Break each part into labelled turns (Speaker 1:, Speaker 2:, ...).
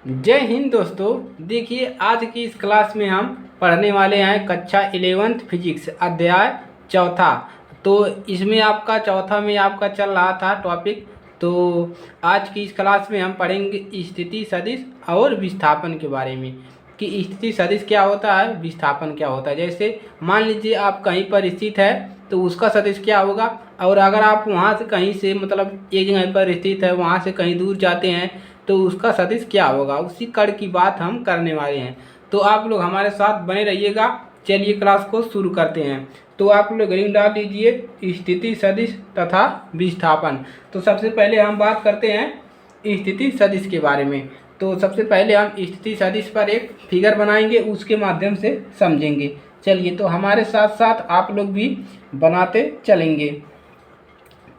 Speaker 1: जय हिंद दोस्तों। देखिए, आज की इस क्लास में हम पढ़ने वाले हैं कक्षा 11th फिजिक्स अध्याय चौथा। तो इसमें आपका चौथा में आपका चल रहा था टॉपिक। तो आज की इस क्लास में हम पढ़ेंगे स्थिति सदिश और विस्थापन के बारे में कि स्थिति सदिश क्या होता है, विस्थापन क्या होता है। जैसे मान लीजिए आप कहीं पर स्थित है तो उसका सदिश क्या होगा, और अगर आप वहाँ से कहीं से मतलब एक जगह पर स्थित है वहाँ से कहीं दूर जाते हैं तो उसका सदिश क्या होगा, उसी कड़ की बात हम करने वाले हैं। तो आप लोग हमारे साथ बने रहिएगा। चलिए क्लास को शुरू करते हैं। तो आप लोग हेडिंग डाल दीजिए स्थिति सदिश तथा विस्थापन। तो सबसे पहले हम बात करते हैं स्थिति सदिश के बारे में। तो सबसे पहले हम स्थिति सदिश पर एक फिगर बनाएंगे, उसके माध्यम से समझेंगे। चलिए, तो हमारे साथ साथ आप लोग भी बनाते चलेंगे।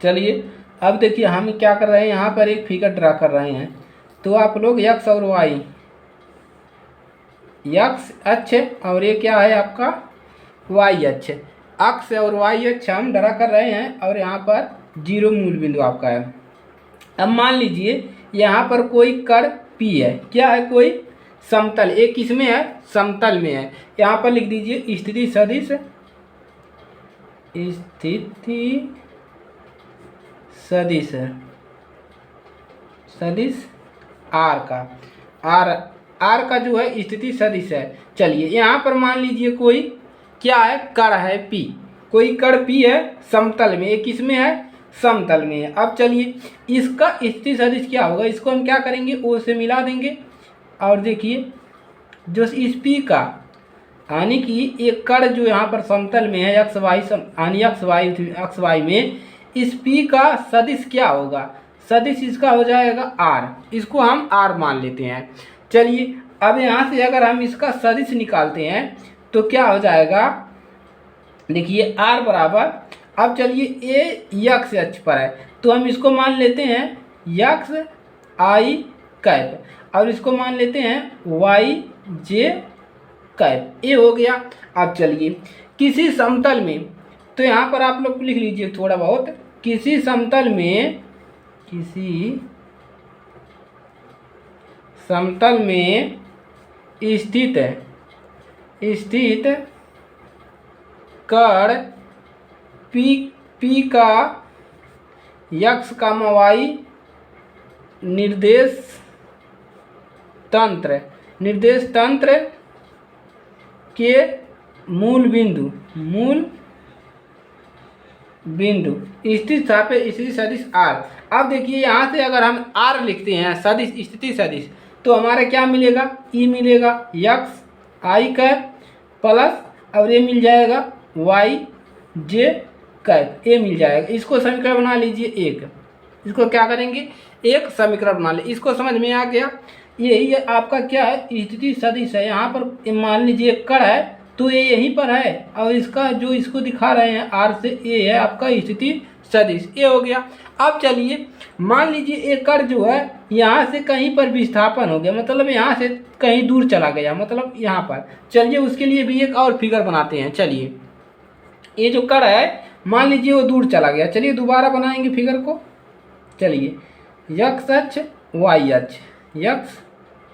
Speaker 1: चलिए, अब देखिए हम क्या कर रहे हैं, यहाँ पर एक फिगर ड्रा कर रहे हैं। तो आप लोग एक्स और वाई, एक्स अक्ष और ये क्या है आपका वाई अक्ष, अक्ष और वाई अक्ष हम ड्रा कर रहे हैं और यहाँ पर जीरो मूल बिंदु आपका है। अब मान लीजिए यहाँ पर कोई कण P है, क्या है, कोई समतल, एक किसमें है, समतल में है। यहाँ पर लिख दीजिए स्थिति सदिश, स्थिति सदिश, सदिश आर का, आर का जो है स्थिति सदिश है। चलिए, यहाँ पर मान लीजिए कोई क्या है, कण है P, कोई कण P है समतल में, एक किसमें है, समतल में है। अब चलिए इसका स्थिति सदिश क्या होगा, इसको हम क्या करेंगे, O से मिला देंगे। और देखिए जो इस P का यानी कि एक कण जो यहाँ पर समतल में है एक्स वाई यानी एक्स वाई में, इस P का सदिश क्या होगा, सदिश इसका हो जाएगा R, इसको हम R मान लेते हैं। चलिए, अब यहाँ से अगर हम इसका सदिश निकालते हैं तो क्या हो जाएगा, देखिए R बराबर, अब चलिए ये एक्स अक्ष पर है तो हम इसको मान लेते हैं एक्स आई कैप, और इसको मान लेते हैं वाई जे कैप, ये हो गया। अब चलिए किसी समतल में, तो यहाँ पर आप लोग लिख लीजिए थोड़ा बहुत, किसी समतल में, किसी समतल में स्थित कण P का x, y निर्देश तंत्र के मूल बिंदु स्थिति सदिश R। अब देखिए यहाँ से अगर हम R लिखते हैं सदिश, स्थिति सदिश, तो हमारा क्या मिलेगा, E मिलेगा एक्स आई कैप प्लस, और ये मिल जाएगा वाई जे कैप, ये मिल जाएगा। इसको समीकरण बना लीजिए एक, इसको क्या करेंगे, एक समीकरण बना ले। इसको समझ में आ गया, यही आपका क्या है, स्थिति सदिश है। यहाँ पर मान लीजिए कण है तो ये यहीं पर है, और इसका जो इसको दिखा रहे हैं आर से, ये है आपका स्थिति सदिश, ये हो गया। अब चलिए मान लीजिए एक कण जो है यहाँ से कहीं पर विस्थापन हो गया, मतलब यहाँ से कहीं दूर चला गया, मतलब यहाँ पर। चलिए उसके लिए भी एक और फिगर बनाते हैं। चलिए, ये जो कण है मान लीजिए वो दूर चला गया, चलिए दोबारा बनाएंगे फिगर को। चलिए एक्स अक्ष वाई अक्ष, एक्स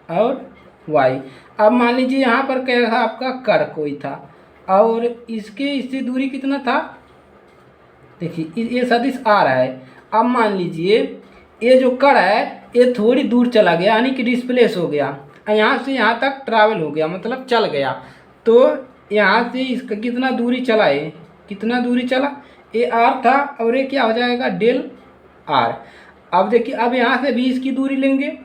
Speaker 1: और वाई। अब मान लीजिए यहाँ पर क्या था, आपका कण कोई था, और इससे दूरी कितना था, देखिए ये सदिश आ रहा है। अब मान लीजिए ये जो कण है ये थोड़ी दूर चला गया, यानी कि डिस्प्लेस हो गया, यहाँ से यहाँ तक ट्रैवल हो गया, मतलब चल गया। तो यहाँ से इसका कितना दूरी चला है, कितना दूरी चला, ये आर था, और ये क्या हो जाएगा, डेल आर। अब देखिए अब यहाँ से भी इसकी दूरी लेंगे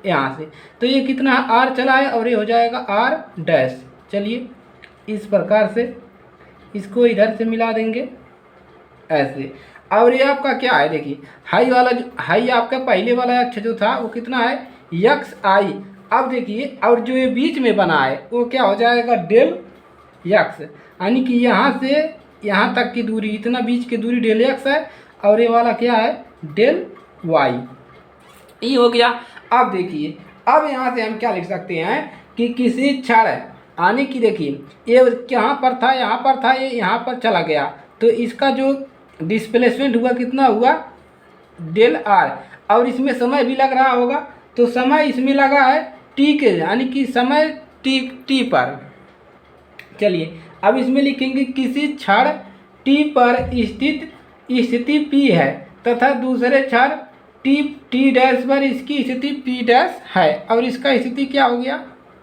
Speaker 1: यहाँ से, तो ये कितना आर चला है, और ये हो जाएगा आर डैश। चलिए इस प्रकार से इसको इधर से मिला देंगे ऐसे। और ये आपका क्या है, देखिए हाई वाला, जो हाई आपका पहले वाला अक्ष जो था वो कितना है, एक्स आई। अब देखिए और जो ये बीच में बना है वो क्या हो जाएगा, डेल एक्स, यानी कि यहाँ से यहाँ तक की दूरी, इतना बीच की दूरी डेल एक्स है, और ये वाला क्या है, डेल वाई, ये हो गया। अब देखिए अब यहाँ से हम क्या लिख सकते हैं कि किसी क्षण, यानी कि देखिए ये कहाँ पर था, यहाँ पर था, ये यहाँ पर चला गया, तो इसका जो डिस्प्लेसमेंट हुआ कितना हुआ, डेल आर, और इसमें समय भी लग रहा होगा, तो समय इसमें लगा है टी के, यानी कि समय टी पर। चलिए अब इसमें लिखेंगे किसी क्षण टी पर स्थित स्थिति पी है तथा दूसरे क्षण टी डैश पर इसकी स्थिति पी डैश है, और इसका स्थिति क्या हो गया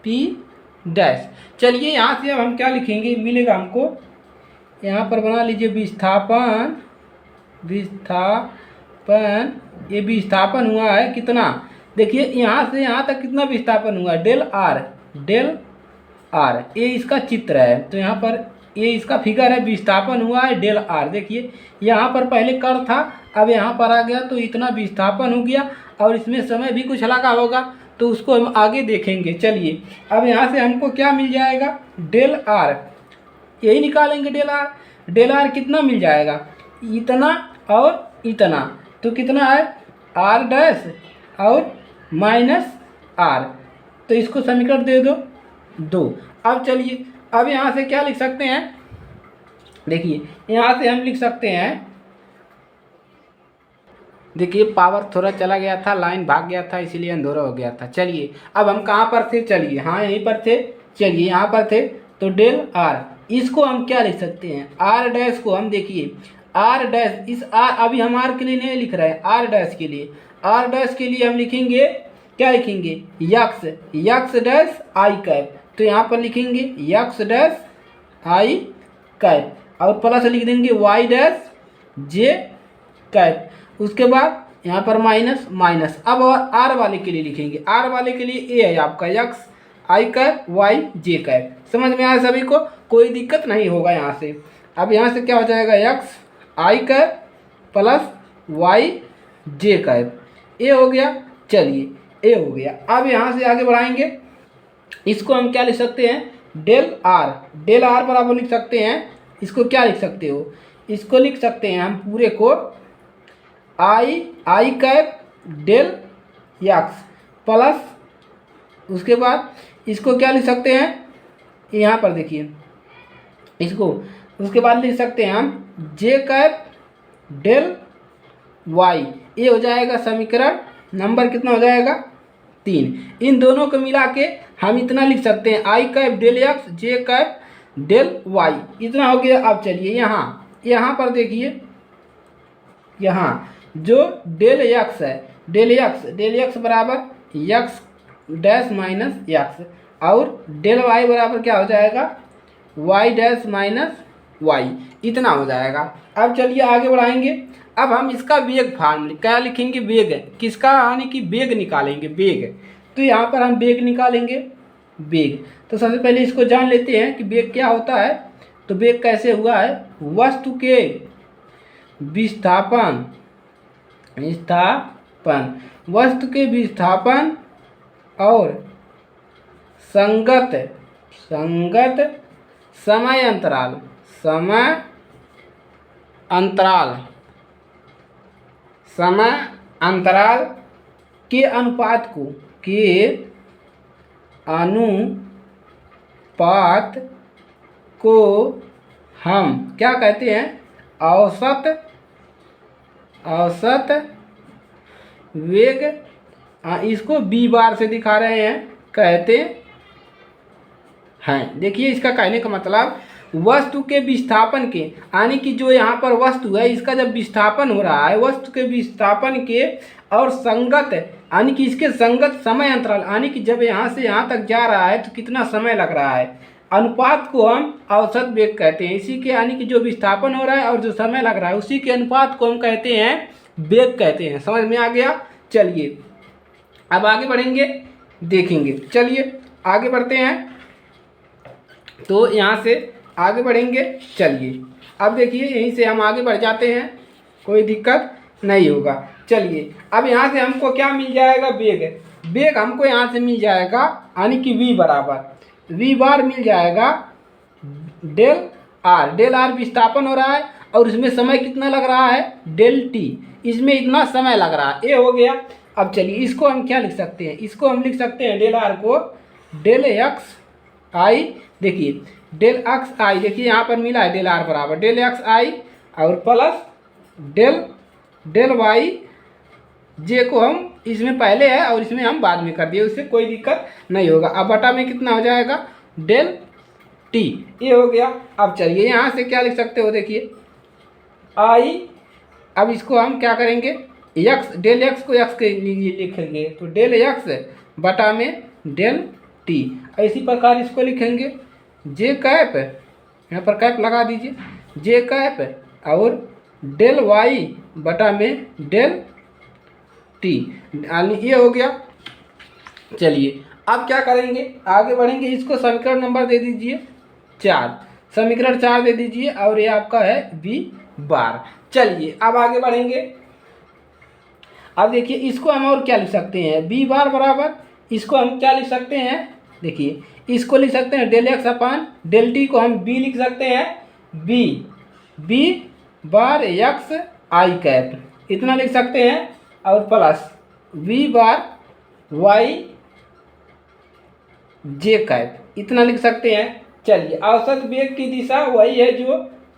Speaker 1: पी डैश। चलिए यहाँ से अब हम क्या लिखेंगे, मिलेगा हमको, यहाँ पर बना लीजिए विस्थापन, ये विस्थापन हुआ है कितना, देखिए यहाँ से यहाँ तक कितना विस्थापन हुआ, डेल आर, ये इसका चित्र है। तो यहाँ पर ये इसका फिगर है, विस्थापन हुआ है डेल आर। देखिए यहाँ पर पहले कर था, अब यहाँ पर आ गया तो इतना विस्थापन हो गया, और इसमें समय भी कुछ लगा होगा तो उसको हम आगे देखेंगे। चलिए अब यहाँ से हमको क्या मिल जाएगा, डेल आर, यही निकालेंगे डेल आर कितना मिल जाएगा, इतना और इतना, तो कितना है आर डैश और माइनस आर, तो इसको समीकरण दे दो। अब चलिए अब यहाँ से क्या लिख सकते हैं, देखिए यहाँ से हम लिख सकते हैं, देखिए पावर थोड़ा चला गया था, लाइन भाग गया था, इसीलिए अंधेरा हो गया था। चलिए अब हम कहाँ पर थे, चलिए हाँ यहीं पर थे, चलिए यहाँ पर थे, तो डेल आर, इसको हम क्या लिख सकते हैं, आर डैश को हम देखिए आर डैश, इस आर अभी हम आर के लिए नहीं लिख रहे हैं, आर डैश के लिए हम लिखेंगे, क्या लिखेंगे यक्स डैश आई कैप, तो यहाँ पर लिखेंगे यक्स डैश आई कैप, और प्लस लिख देंगे वाई डैश जे कैप, उसके बाद यहाँ पर माइनस। अब आर वाले के लिए लिखेंगे, आर वाले के लिए ए है आपका यक्स आई कैप वाई जे कैप। समझ में आया सभी को, कोई दिक्कत नहीं होगा यहाँ से। अब यहाँ से क्या हो जाएगा, यक्स आई कैप प्लस वाई जे कैप, ए हो गया। चलिए ए हो गया। अब यहाँ से आगे बढ़ाएंगे, इसको हम क्या लिख सकते हैं, डेल आर बराबर लिख सकते हैं, इसको क्या लिख सकते हो, इसको लिख सकते हैं हम पूरे को आई कैप डेल यक्स प्लस, उसके बाद इसको क्या लिख सकते हैं, यहाँ पर देखिए इसको, उसके बाद लिख सकते हैं हम जे कैप डेल वाई, ये हो जाएगा समीकरण नंबर कितना हो जाएगा 3। इन दोनों को मिला के हम इतना लिख सकते हैं, आई कैप डेल एक्स जे कैप डेल वाई, इतना हो गया। अब चलिए यहाँ पर देखिए, यहाँ जो डेल एक्स है, डेल एक्स बराबर यक्स डैश माइनस यक्स, और डेल वाई बराबर क्या हो जाएगा वाई डैश माइनस वाई, इतना हो जाएगा। अब चलिए आगे बढ़ाएंगे, अब हम इसका वेग फार्मूला क्या लिखेंगे, वेग किसका, यानी कि वेग निकालेंगे, वेग। तो यहाँ पर हम वेग निकालेंगे, वेग। तो सबसे पहले इसको जान लेते हैं कि वेग क्या होता है। तो वेग कैसे हुआ है, वस्तु के विस्थापन, वस्तु के विस्थापन और संगत समय अंतराल के अनुपात को हम क्या कहते हैं, औसत वेग, इसको बी बार से दिखा रहे हैं, कहते हैं। देखिए इसका कहने का मतलब, वस्तु के विस्थापन के, यानी कि जो यहाँ पर वस्तु है इसका जब विस्थापन हो रहा है, वस्तु के विस्थापन के और संगत, यानी कि इसके संगत समय अंतराल, यानी कि जब यहाँ से यहाँ तक जा रहा है तो कितना समय लग रहा है, अनुपात को हम औसत वेग कहते हैं। इसी के, यानी कि जो विस्थापन हो रहा है और जो समय लग रहा है उसी के अनुपात को हम कहते हैं वेग कहते हैं। समझ में आ गया। चलिए अब आगे बढ़ेंगे, देखेंगे। चलिए आगे बढ़ते हैं, तो यहाँ से आगे बढ़ेंगे। चलिए अब देखिए यहीं से हम आगे बढ़ जाते हैं, कोई दिक्कत नहीं होगा। चलिए अब यहाँ से हमको क्या मिल जाएगा, वेग हमको यहाँ से मिल जाएगा, यानी कि v बराबर v बार मिल जाएगा डेल आर विस्थापन हो रहा है और इसमें समय कितना लग रहा है, डेल टी, इसमें इतना समय लग रहा है, ये हो गया। अब चलिए इसको हम क्या लिख सकते हैं, इसको हम लिख सकते हैं डेल आर को डेल एक्स आई, देखिए डेल एक्स आई, देखिए यहाँ पर मिला है डेल आर बराबर डेल एक्स आई और प्लस डेल वाई जे को हम इसमें पहले है और इसमें हम बाद में कर दिए, उससे कोई दिक्कत नहीं होगा। अब बटा में कितना हो जाएगा, डेल टी, ये हो गया। अब चलिए यहाँ से क्या लिख सकते हो, देखिए आई, अब इसको हम क्या करेंगे, यक्स, डेल एक्स को यक्स के लिए लिखेंगे, तो डेल यक्स बटा में डेल टी। इसी प्रकार इसको लिखेंगे जे कैप, यहाँ पर कैप लगा दीजिए, जे कैप और डेल वाई बटा में डेल टी, ये हो गया। चलिए अब क्या करेंगे, आगे बढ़ेंगे, इसको समीकरण नंबर दे दीजिए 4, समीकरण 4 दे दीजिए और ये आपका है बी बार। चलिए अब आगे बढ़ेंगे। अब देखिए इसको हम और क्या लिख सकते हैं, बी बार बराबर, इसको हम क्या लिख सकते हैं, देखिए इसको लिख सकते हैं del x upon del t को हम बी लिख सकते हैं, बी बार एक्स आई कैप, इतना लिख सकते हैं, और प्लस वी बार वाई जे कैप, इतना लिख सकते हैं। चलिए औसत वेग की दिशा वही है जो,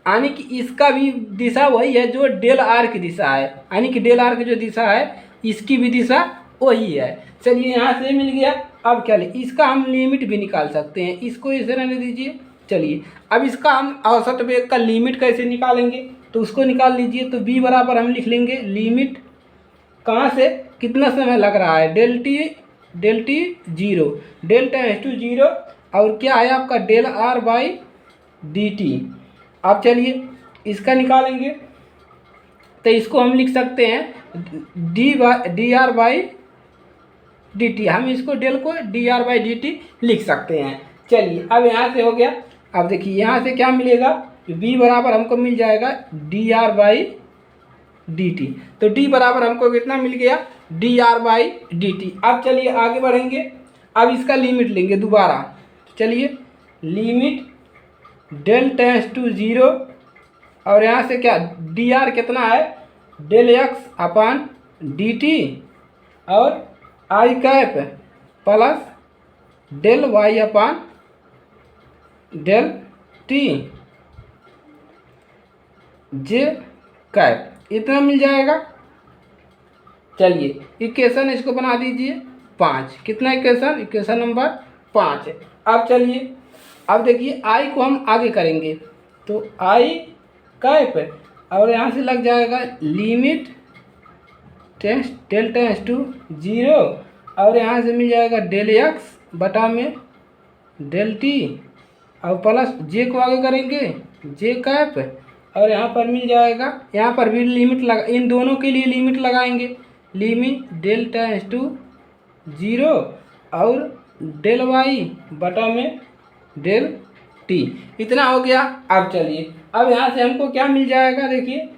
Speaker 1: यानी कि इसका भी दिशा वही है जो डेल आर की दिशा है, यानी कि डेल आर की जो दिशा है इसकी भी दिशा वही है। चलिए यहाँ से मिल गया। अब क्या ले, इसका हम लिमिट भी निकाल सकते हैं, इसको इसे रहने दीजिए। चलिए अब इसका हम औसत वेग का लिमिट कैसे निकालेंगे, तो उसको निकाल लीजिए। तो बी बराबर हम लिख लेंगे लिमिट, कहाँ से कितना समय लग रहा है, del t 0, del tends to 0, और क्या है आपका del r by D t. अब चलिए इसका निकालेंगे, तो इसको हम लिख सकते हैं D R by D T, हम इसको डेल को D R by D T लिख सकते हैं। चलिए अब यहाँ से हो गया। अब देखिए यहाँ से क्या मिलेगा, b बराबर हमको मिल जाएगा D R by D T, तो d बराबर हमको कितना मिल गया, D R by D t. अब चलिए आगे बढ़ेंगे, अब इसका लिमिट लेंगे दोबारा। चलिए लिमिट डेल टेंस टू 0, और यहाँ से क्या डी आर कितना है, del x upon D T, और I cap plus del Y upon del T J cap, इतना मिल जाएगा। चलिए इक्वेशन इसको बना दीजिए 5, कितना इक्वेशन, इक्वेशन नंबर 5 है। अब चलिए अब देखिए आई को हम आगे करेंगे, तो आई कैप और यहाँ से लग जाएगा लिमिट डेल टेंस टू 0, और यहाँ से मिल जाएगा डेल एक्स बटा में डेल टी, और प्लस जे को आगे करेंगे जे कैप, और यहाँ पर मिल जाएगा, यहाँ पर भी लिमिट लगा, इन दोनों के लिए लिमिट लगाएंगे, लिमिट डेल टेंस टू 0 और डेल वाई बटा में डेल टी, इतना हो गया। अब चलिए अब यहाँ से हमको क्या मिल जाएगा, देखिए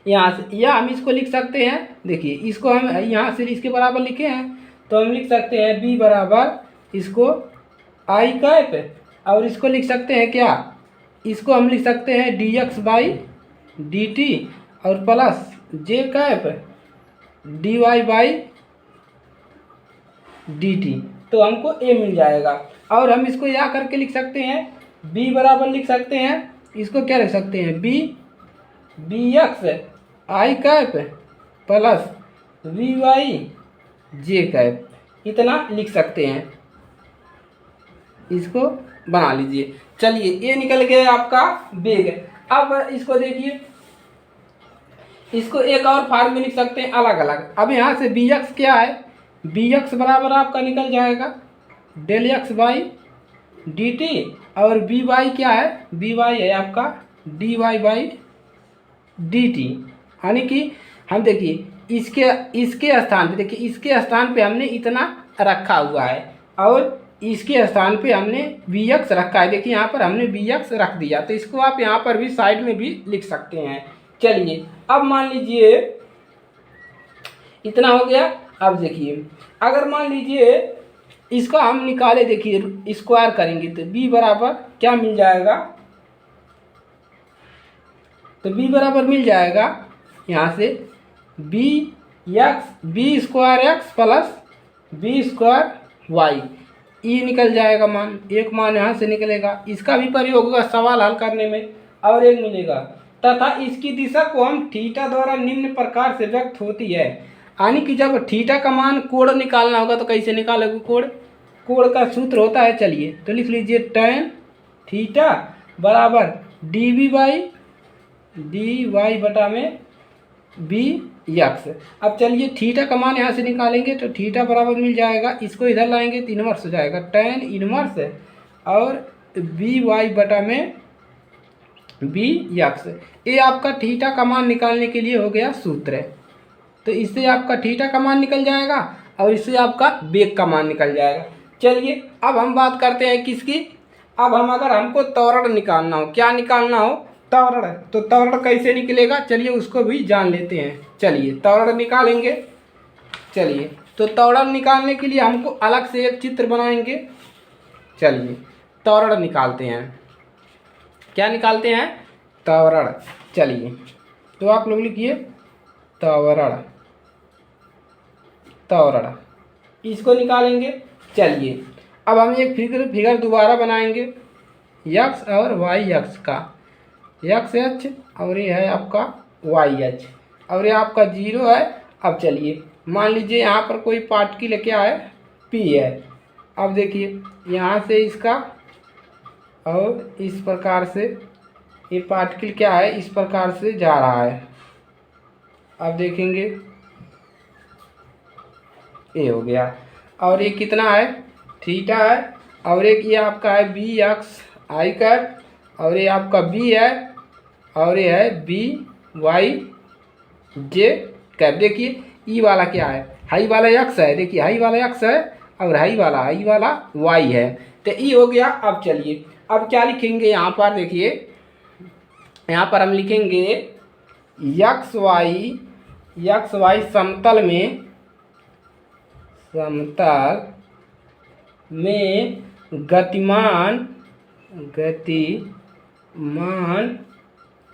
Speaker 1: यहाँ से, या हम इसको लिख सकते हैं, देखिए इसको हम यहाँ से इसके बराबर लिखे हैं, तो हम लिख सकते हैं बी बराबर इसको आई कैप, और इसको लिख सकते हैं क्या, इसको हम लिख सकते हैं D X by D T, और plus J cap D Y by D T, तो हमको ए मिल जाएगा। और हम इसको या करके लिख सकते हैं, बी बराबर लिख सकते हैं, इसको क्या लिख सकते हैं, बी एक्स आई कैप प्लस वी वाई जे कैप, इतना लिख सकते हैं, इसको बना लीजिए। चलिए ये निकल गया आपका वेग। अब इसको देखिए, इसको एक और फॉर्म में लिख सकते हैं अलग अलग। अब यहाँ से बी एक्स क्या है, बी एक्स बराबर आपका निकल जाएगा del x by D T, और बी वाई क्या है, बी वाई है आपका d Y by D t, यानी कि हम देखिए इसके स्थान पे, देखिए इसके स्थान पे हमने इतना रखा हुआ है, और इसके स्थान पे हमने बी एक्स रखा है, देखिए यहाँ पर हमने बी एक्स रख दिया, तो इसको आप यहाँ पर भी साइड में भी लिख सकते हैं। चलिए अब मान लीजिए इतना हो गया। अब देखिए अगर मान लीजिए इसका हम निकाले, देखिए स्क्वायर करेंगे, तो b बराबर क्या मिल जाएगा, तो b बराबर मिल जाएगा यहाँ से b square x plus b square y, ये निकल जाएगा मान, एक मान यहाँ से निकलेगा, इसका भी प्रयोग होगा सवाल हल करने में, और एक मिलेगा, तथा इसकी दिशा को हम थीटा द्वारा निम्न प्रकार से व्यक्त होती है। यानी कि जब थीटा का मान कोण निकालना होगा तो कैसे निकालोगे कोण? कोण का सूत्र होता है, चलिए तो लिख लीजिए tan थीटा बराबर डी वाई बटा में बी यक्स। अब चलिए थीटा का मान यहाँ से निकालेंगे तो थीटा बराबर मिल जाएगा, इसको इधर लाएंगे तो इनवर्स हो जाएगा, tan इनवर्स और बी वाई बटा में बी यक्स। ये आपका थीटा का मान निकालने के लिए हो गया सूत्र। तो इससे आपका थीटा का मान निकल जाएगा और इससे आपका बेग का मान निकल जाएगा। चलिए अब हम बात करते हैं किसकी, अब हम अगर हमको त्वरण निकालना हो, क्या निकालना हो? त्वरण। तो त्वरण कैसे निकलेगा, चलिए उसको भी जान लेते हैं। चलिए त्वरण निकालेंगे। चलिए तो त्वरण निकालने के लिए हमको अलग से एक चित्र बनाएंगे। चलिए त्वरण निकालते हैं। क्या निकालते हैं? त्वरण। चलिए तो आप लोग लिखिए त्वरण, त्वरण इसको निकालेंगे। चलिए अब हम एक फिगर दोबारा बनाएंगे यक्स और वाई अक्ष का, यक्स अक्ष और ये है आपका वाई अक्ष और ये आपका 0 है। अब चलिए मान लीजिए यहाँ पर कोई पार्टिकल क्या है, पी है। अब देखिए यहाँ से इसका और इस प्रकार से ये पार्टिकल क्या है, इस प्रकार से जा रहा है। अब देखेंगे ये हो गया और ये कितना है, थीटा है और एक ये आपका है बी एक्स आई कैप और ये आपका बी है और ये है बी वाई जे कैप। देखिए ई वाला क्या है, हाई वाला एक्स है, देखिए हाई वाला एक्स है और हाई वाला वाई है। तो ई हो गया। अब चलिए अब क्या लिखेंगे यहाँ पर, देखिए यहाँ पर हम लिखेंगे एक्स वाई समतल में गतिमान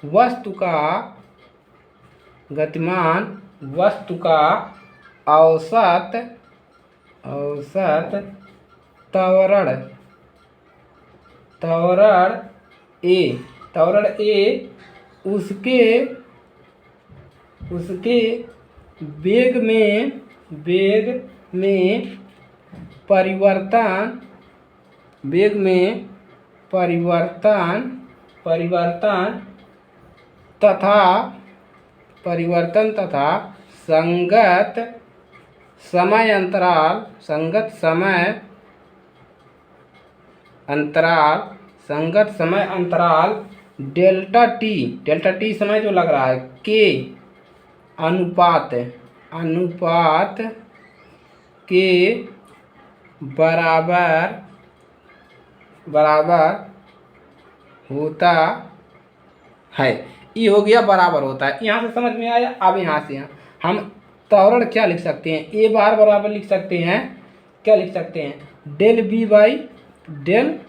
Speaker 1: वस्तु का औसत त्वरण ए उसके वेग में परिवर्तन तथा संगत समय अंतराल डेल्टा टी समय जो लग रहा है के अनुपात के बराबर होता है। ये हो गया बराबर होता है। यहाँ से समझ में आया। अब यहाँ से हम त्वरण क्या लिख सकते हैं, ए बार बराबर लिख सकते हैं, क्या लिख सकते हैं, del b by del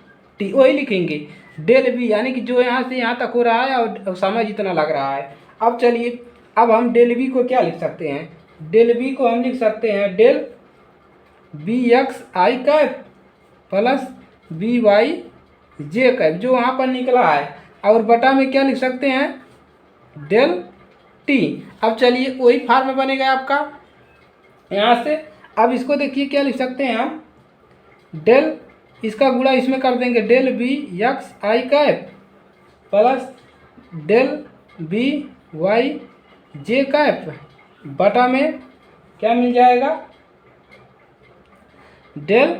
Speaker 1: t. वही लिखेंगे डेल बी, यानी कि जो यहाँ से यहाँ तक हो रहा है और समय जितना लग रहा है। अब चलिए अब हम डेल बी को क्या लिख सकते हैं, डेल बी को हम लिख सकते हैं डेल बी एक्स आई कैप प्लस बी वाई जे कैप, जो वहाँ पर निकला है, और बटा में क्या लिख सकते हैं, डेल टी। अब चलिए वही फार्म बनेगा आपका यहाँ से। अब इसको देखिए क्या लिख सकते हैं हम, डेल इसका गुणा इसमें कर देंगे, डेल बी एक्स आई cap plus del B Y जे कैप बटा में क्या मिल जाएगा, डेल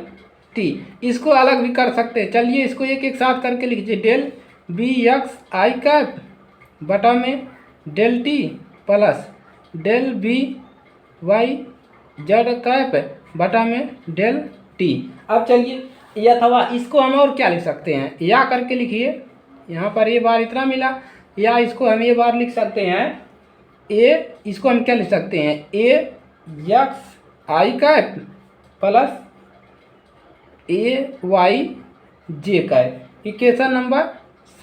Speaker 1: टी। इसको अलग भी कर सकते हैं। चलिए इसको एक एक साथ करके लिख दीजिए, डेल बी एक्स आई कैप बटा में del t plus del B y z cap बटा में डेल टी। अब चलिए या अथवा इसको हम और क्या लिख सकते हैं, या करके लिखिए, यहाँ पर ये बार इतना मिला, या इसको हम ये बार लिख सकते हैं ए, इसको हम क्या लिख सकते हैं, ए एक्स आई कैप प्लस ए वाई जे कैप। इक्वेशन नंबर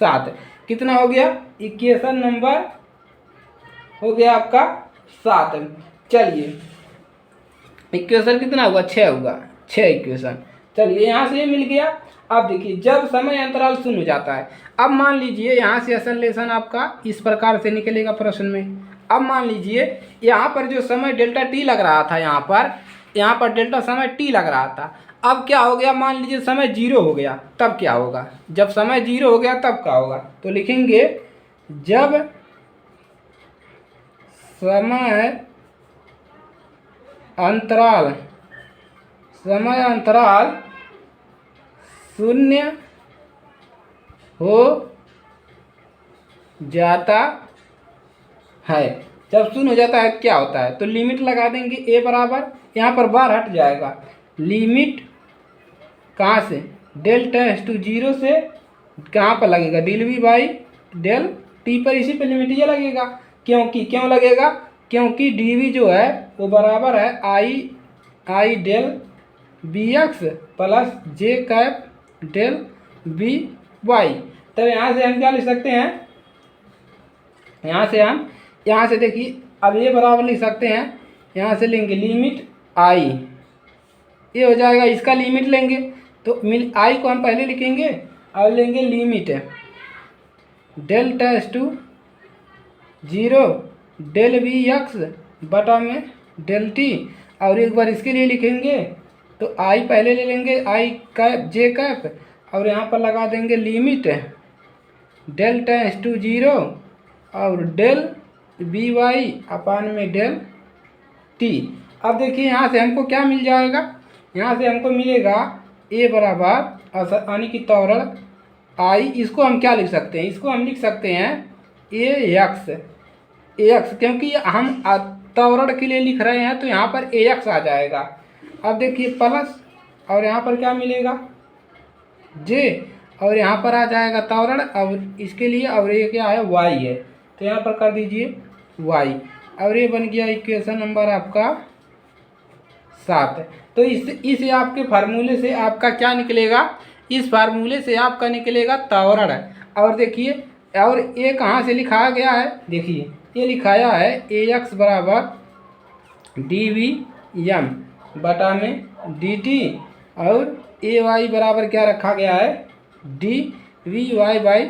Speaker 1: 7 कितना हो गया, इक्वेशन नंबर हो गया आपका 7। चलिए इक्वेशन कितना हुआ, 6 हुआ, 6 इक्वेशन। चलिए यहाँ से ये मिल गया। अब देखिए जब समय अंतराल शून्य हो जाता है, अब मान लीजिए यहाँ से असलेशन आपका इस प्रकार से निकलेगा प्रश्न में। अब मान लीजिए यहाँ पर जो समय डेल्टा टी लग रहा था, यहाँ पर डेल्टा समय टी लग रहा था। अब क्या हो गया, मान लीजिए समय जीरो हो गया, तब क्या होगा, जब समय जीरो हो गया तब क्या होगा, तो लिखेंगे जब समय अंतराल शून्य हो जाता है। जब शून्य हो जाता है क्या होता है, तो लिमिट लगा देंगे ए बराबर, यहाँ पर बार हट जाएगा, लिमिट कहाँ से, डेल टेंड्स टू जीरो से कहाँ पर लगेगा, del v by del t पर, इसी पे लिमिट ये लगेगा। क्यों लगेगा, क्योंकि डी वी जो है वो बराबर है आई del B x plus J cap del B Y. तब यहाँ से हम क्या लिख सकते हैं, यहाँ से देखिए अब ये बराबर लिख सकते हैं, यहाँ से लेंगे लिमिट आई, ये हो जाएगा, इसका लिमिट लेंगे तो आई को हम पहले लिखेंगे और लेंगे limit del tends to zero del v x बटा में डेल टी, और एक बार इसके लिए लिखेंगे तो आई पहले ले लेंगे, आई कैप जे कैप, और यहाँ पर लगा देंगे limit del tends to zero और डेल बी वाई अपान में डेल टी। अब देखिए यहाँ से हमको क्या मिल जाएगा, यहाँ से हमको मिलेगा ए बराबर आसानी की त्वरण आई, इसको हम क्या लिख सकते हैं, इसको हम लिख सकते हैं ए एक्स, क्योंकि हम त्वरण के लिए लिख रहे हैं तो यहाँ पर ए एक्स आ जाएगा। अब देखिए प्लस और यहाँ पर क्या मिलेगा जे, और यहाँ पर आ जाएगा त्वरण, और इसके लिए और ये क्या है वाई है, तो यहाँ पर कर दीजिए वाई, और ये बन गया इक्वेशन नंबर आपका 7। तो इस आपके फार्मूले से आपका क्या निकलेगा, इस फार्मूले से आपका निकलेगा त्वरण। और देखिए और ये कहाँ से लिखाया गया है, देखिए ये लिखाया है ए एक्स बराबर डी वी एम बटा में डी टी, और ए वाई बराबर क्या रखा गया है d v y by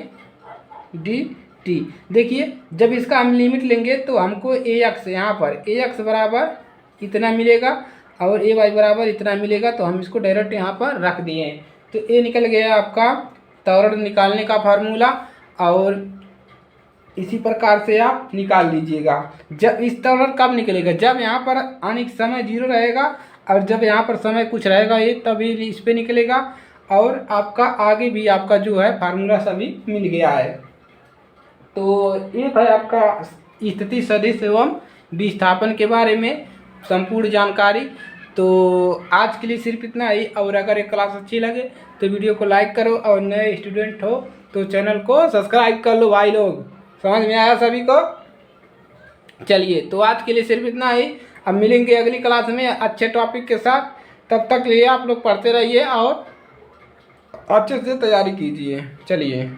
Speaker 1: D t. देखिए जब इसका हम लिमिट लेंगे तो हमको ए एक्स, यहाँ पर ए एक्स बराबर इतना मिलेगा और ए वाई बराबर इतना मिलेगा, तो हम इसको डायरेक्ट यहाँ पर रख दिए, तो ये निकल गया आपका त्वरण निकालने का फार्मूला। और इसी प्रकार से आप निकाल लीजिएगा। जब इस त्वरण कब निकलेगा, जब यहाँ पर आने समय जीरो रहेगा, और जब यहाँ पर समय कुछ रहेगा ये तभी इस पर निकलेगा। और आपका आगे भी आपका जो है फार्मूला सभी मिल गया है। तो ये था आपका स्थिति सदिश एवं विस्थापन के बारे में संपूर्ण जानकारी। तो आज के लिए सिर्फ इतना ही, और अगर ये क्लास अच्छी लगे तो वीडियो को लाइक करो, और नए स्टूडेंट हो तो चैनल को सब्सक्राइब कर लो भाई लोग। समझ में आया सभी को? चलिए तो आज के लिए सिर्फ इतना ही, अब मिलेंगे अगली क्लास में अच्छे टॉपिक के साथ। तब तक लिए आप लोग पढ़ते रहिए और अच्छे से तैयारी कीजिए। चलिए।